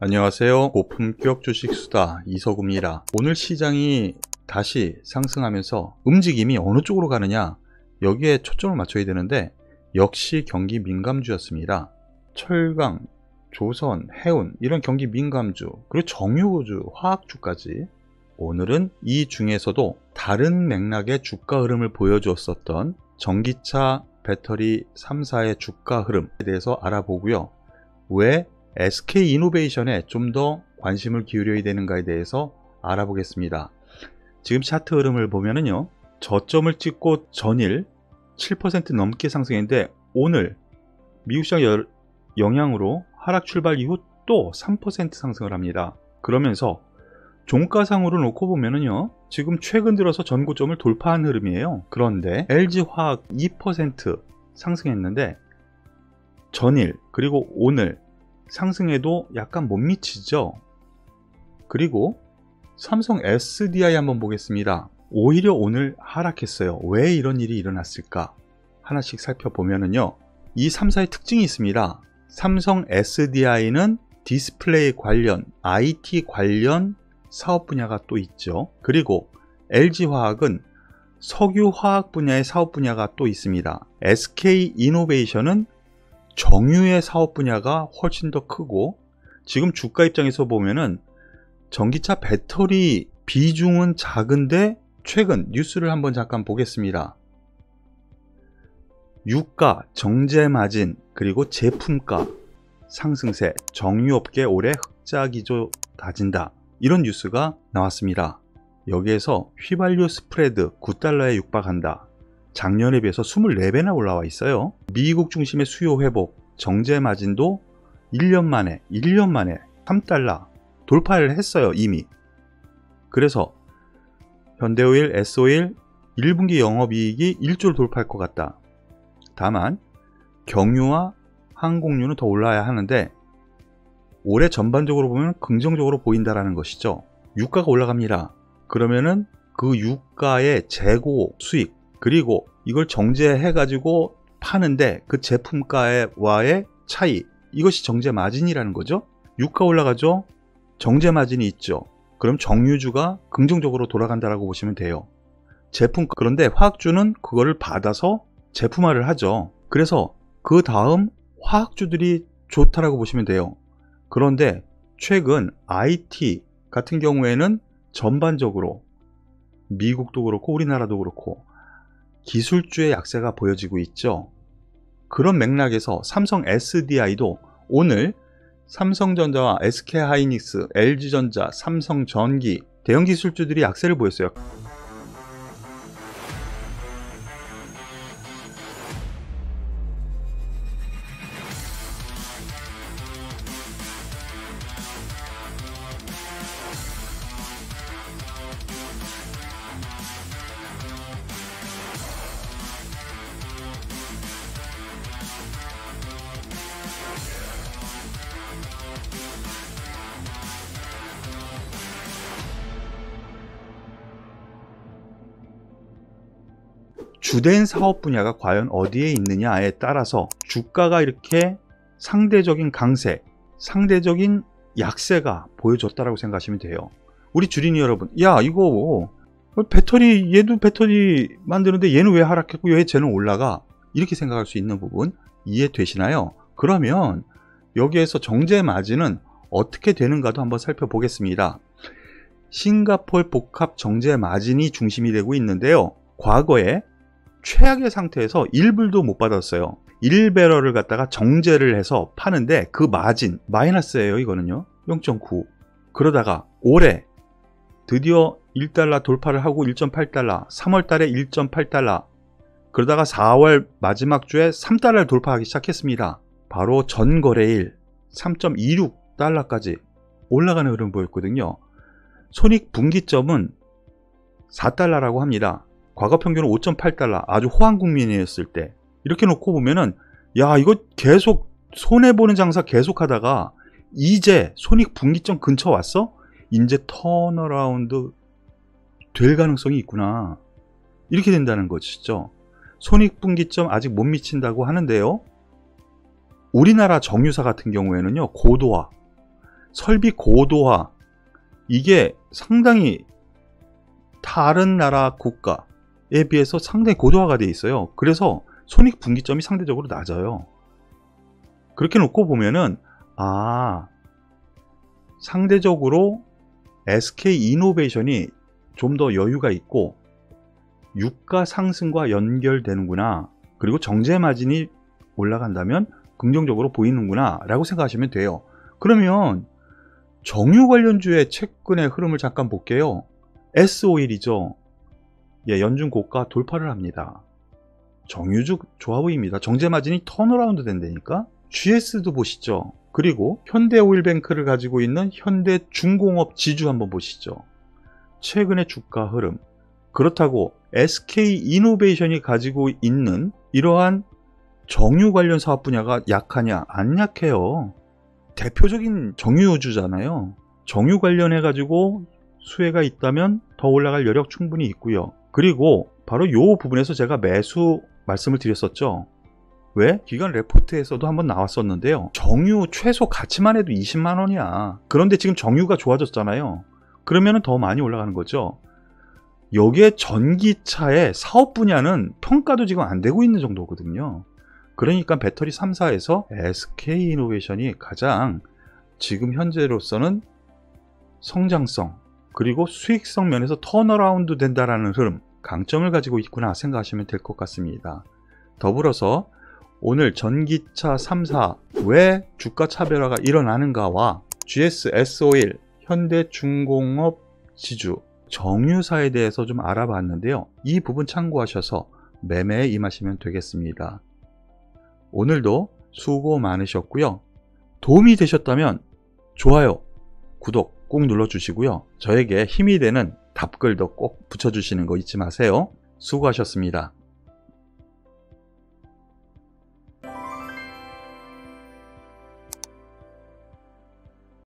안녕하세요. 고품격 주식수다 이서구입니다. 오늘 시장이 다시 상승하면서 움직임이 어느 쪽으로 가느냐, 여기에 초점을 맞춰야 되는데 역시 경기 민감주였습니다. 철강, 조선, 해운 이런 경기 민감주, 그리고 정유주, 화학주까지 오늘은 이 중에서도 다른 맥락의 주가 흐름을 보여주었었던 전기차, 배터리 3사의 주가 흐름에 대해서 알아보고요. 왜 SK이노베이션에 좀 더 관심을 기울여야 되는가에 대해서 알아보겠습니다. 지금 차트 흐름을 보면은요, 저점을 찍고 전일 7% 넘게 상승했는데 오늘 미국 시장 영향으로 하락 출발 이후 또 3% 상승을 합니다. 그러면서 종가상으로 놓고 보면은요, 지금 최근 들어서 전고점을 돌파한 흐름이에요. 그런데 LG화학 2% 상승했는데 전일 그리고 오늘 상승에도 약간 못 미치죠. 그리고 삼성 SDI 한번 보겠습니다. 오히려 오늘 하락했어요. 왜 이런 일이 일어났을까? 하나씩 살펴보면은요, 이 3사의 특징이 있습니다. 삼성 SDI는 디스플레이 관련, IT 관련 사업 분야가 또 있죠. 그리고 LG화학은 석유화학 분야의 사업 분야가 또 있습니다. SK이노베이션은 정유의 사업 분야가 훨씬 더 크고, 지금 주가 입장에서 보면은 전기차 배터리 비중은 작은데 최근 뉴스를 한번 잠깐 보겠습니다. 유가, 정제 마진, 그리고 제품가 상승세, 정유업계 올해 흑자 기조 다진다, 이런 뉴스가 나왔습니다. 여기에서 휘발유 스프레드 9달러에 육박한다. 작년에 비해서 24배나 올라와 있어요. 미국 중심의 수요 회복, 정제 마진도 1년 만에 3달러 돌파를 했어요, 이미. 그래서 현대오일, S오일 1분기 영업이익이 1조를 돌파할 것 같다. 다만 경유와 항공유는 더 올라야 하는데 올해 전반적으로 보면 긍정적으로 보인다라는 것이죠. 유가가 올라갑니다. 그러면은 그 유가의 재고 수익, 그리고 이걸 정제해 가지고 파는데 그 제품가와의 차이, 이것이 정제 마진이라는 거죠. 유가 올라가죠, 정제 마진이 있죠. 그럼 정유주가 긍정적으로 돌아간다라고 보시면 돼요. 그런데 화학주는 그거를 받아서 제품화를 하죠. 그래서 그 다음 화학주들이 좋다라고 보시면 돼요. 그런데 최근 IT 같은 경우에는 전반적으로 미국도 그렇고 우리나라도 그렇고 기술주의 약세가 보여지고 있죠. 그런 맥락에서 삼성 SDI도 오늘 삼성전자와 SK하이닉스, LG전자, 삼성전기 대형 기술주들이 약세를 보였어요. 주된 사업 분야가 과연 어디에 있느냐에 따라서 주가가 이렇게 상대적인 강세, 상대적인 약세가 보여줬다라고 생각하시면 돼요. 우리 주린이 여러분, 야 이거 배터리, 얘도 배터리 만드는데 얘는 왜 하락했고 왜 쟤는 올라가? 이렇게 생각할 수 있는 부분 이해되시나요? 그러면 여기에서 정제 마진은 어떻게 되는가도 한번 살펴보겠습니다. 싱가포르 복합 정제 마진이 중심이 되고 있는데요. 과거에 최악의 상태에서 1불도 못 받았어요. 1배럴을 갖다가 정제를 해서 파는데 그 마진 마이너스예요. 이거는요 0.9. 그러다가 올해 드디어 1달러 돌파를 하고 1.8달러, 3월 달에 1.8달러, 그러다가 4월 마지막 주에 3달러를 돌파하기 시작했습니다. 바로 전거래일 3.26달러까지 올라가는 흐름 보였거든요. 손익분기점은 4달러라고 합니다. 과거 평균은 5.8달러, 아주 호황국민이었을 때. 이렇게 놓고 보면은 야 이거 계속 손해보는 장사 계속하다가 이제 손익분기점 근처 왔어? 이제 턴어라운드 될 가능성이 있구나, 이렇게 된다는 것이죠. 손익분기점 아직 못 미친다고 하는데요, 우리나라 정유사 같은 경우에는요 고도화, 설비 고도화, 이게 상당히 다른 나라 국가에 비해서 상당히 고도화가 돼 있어요. 그래서 손익분기점이 상대적으로 낮아요. 그렇게 놓고 보면은 상대적으로 SK이노베이션이 좀 더 여유가 있고 유가 상승과 연결되는구나, 그리고 정제 마진이 올라간다면 긍정적으로 보이는구나 라고 생각하시면 돼요. 그러면 정유 관련주의 최근의 흐름을 잠깐 볼게요. S-오일이죠. 연중 고가 돌파를 합니다. 정유주 좋아 보입니다. 정제 마진이 턴어라운드 된다니까. GS도 보시죠. 그리고 현대오일뱅크를 가지고 있는 현대중공업 지주 한번 보시죠. 최근의 주가 흐름. 그렇다고 SK이노베이션이 가지고 있는 이러한 정유 관련 사업 분야가 약하냐? 안 약해요. 대표적인 정유주잖아요. 정유 관련해 가지고 수혜가 있다면 더 올라갈 여력 충분히 있고요. 그리고 바로 이 부분에서 제가 매수 말씀을 드렸었죠. 왜? 기관 레포트에서도 한번 나왔었는데요. 정유 최소 가치만 해도 20만 원이야. 그런데 지금 정유가 좋아졌잖아요. 그러면 더 많이 올라가는 거죠. 여기에 전기차의 사업 분야는 평가도 지금 안 되고 있는 정도거든요. 그러니까 배터리 3사에서 SK이노베이션이 가장 지금 현재로서는 성장성 그리고 수익성 면에서 턴어라운드 된다라는 흐름, 강점을 가지고 있구나 생각하시면 될 것 같습니다. 더불어서 오늘 전기차 3사 왜 주가 차별화가 일어나는가와 GS, S-오일, 현대중공업 지주, 정유사에 대해서 좀 알아봤는데요. 이 부분 참고하셔서 매매에 임하시면 되겠습니다. 오늘도 수고 많으셨고요. 도움이 되셨다면 좋아요, 구독 꼭 눌러주시고요. 저에게 힘이 되는 답글도 꼭 붙여주시는 거 잊지 마세요. 수고하셨습니다.